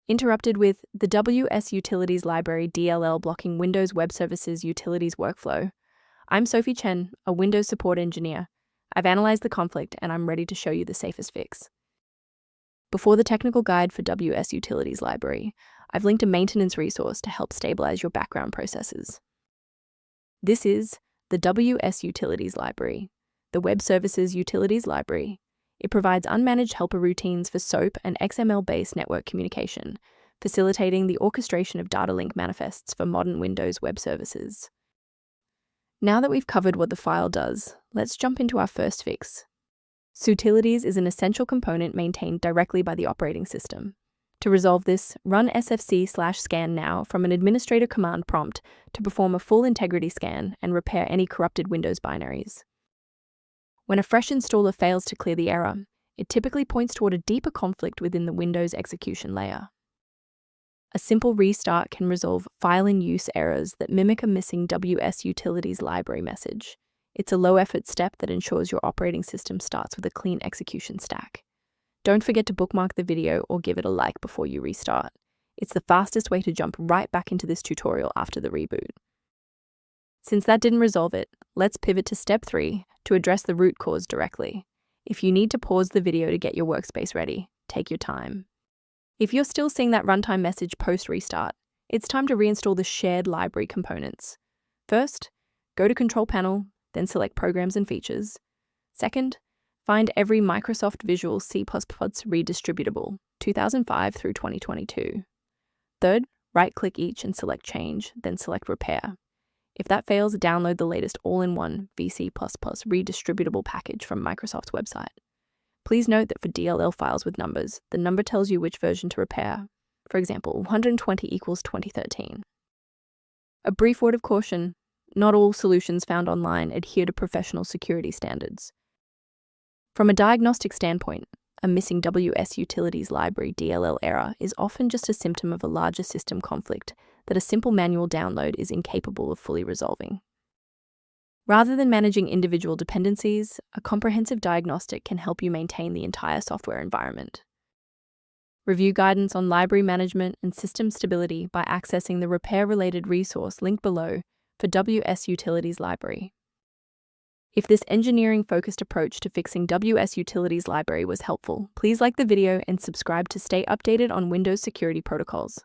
Interrupted with the Wsutilities Library DLL blocking Windows Web Services Utilities workflow. I'm Sophie Chen, a Windows support engineer. I've analyzed the conflict and I'm ready to show you the safest fix. Before the technical guide for Wsutilities Library, I've linked a maintenance resource to help stabilize your background processes. This is the Wsutilities Library, the Web Services Utilities Library. It provides unmanaged helper routines for SOAP and XML-based network communication, facilitating the orchestration of data link manifests for modern Windows web services. Now that we've covered what the file does, let's jump into our first fix. Wsutilities is an essential component maintained directly by the operating system. To resolve this, run sfc/scan now from an administrator command prompt to perform a full integrity scan and repair any corrupted Windows binaries. When a fresh installer fails to clear the error, it typically points toward a deeper conflict within the Windows execution layer. A simple restart can resolve file-in-use errors that mimic a missing Wsutilities library message. It's a low-effort step that ensures your operating system starts with a clean execution stack. Don't forget to bookmark the video or give it a like before you restart. It's the fastest way to jump right back into this tutorial after the reboot. Since that didn't resolve it, let's pivot to step 3 to address the root cause directly. If you need to pause the video to get your workspace ready, take your time. If you're still seeing that runtime message post-restart, it's time to reinstall the shared library components. First, go to Control Panel, then select Programs and Features. Second, find every Microsoft Visual C++ redistributable, 2005 through 2022. Third, right-click each and select Change, then select Repair. If that fails, download the latest all-in-one VC++ redistributable package from Microsoft's website. Please note that for DLL files with numbers, the number tells you which version to repair. For example, 120 equals 2013. A brief word of caution: not all solutions found online adhere to professional security standards. From a diagnostic standpoint, a missing Wsutilities Library DLL error is often just a symptom of a larger system conflict that a simple manual download is incapable of fully resolving. Rather than managing individual dependencies, a comprehensive diagnostic can help you maintain the entire software environment. Review guidance on library management and system stability by accessing the repair-related resource linked below for Wsutilities Library. If this engineering-focused approach to fixing Wsutilities Library was helpful, please like the video and subscribe to stay updated on Windows security protocols.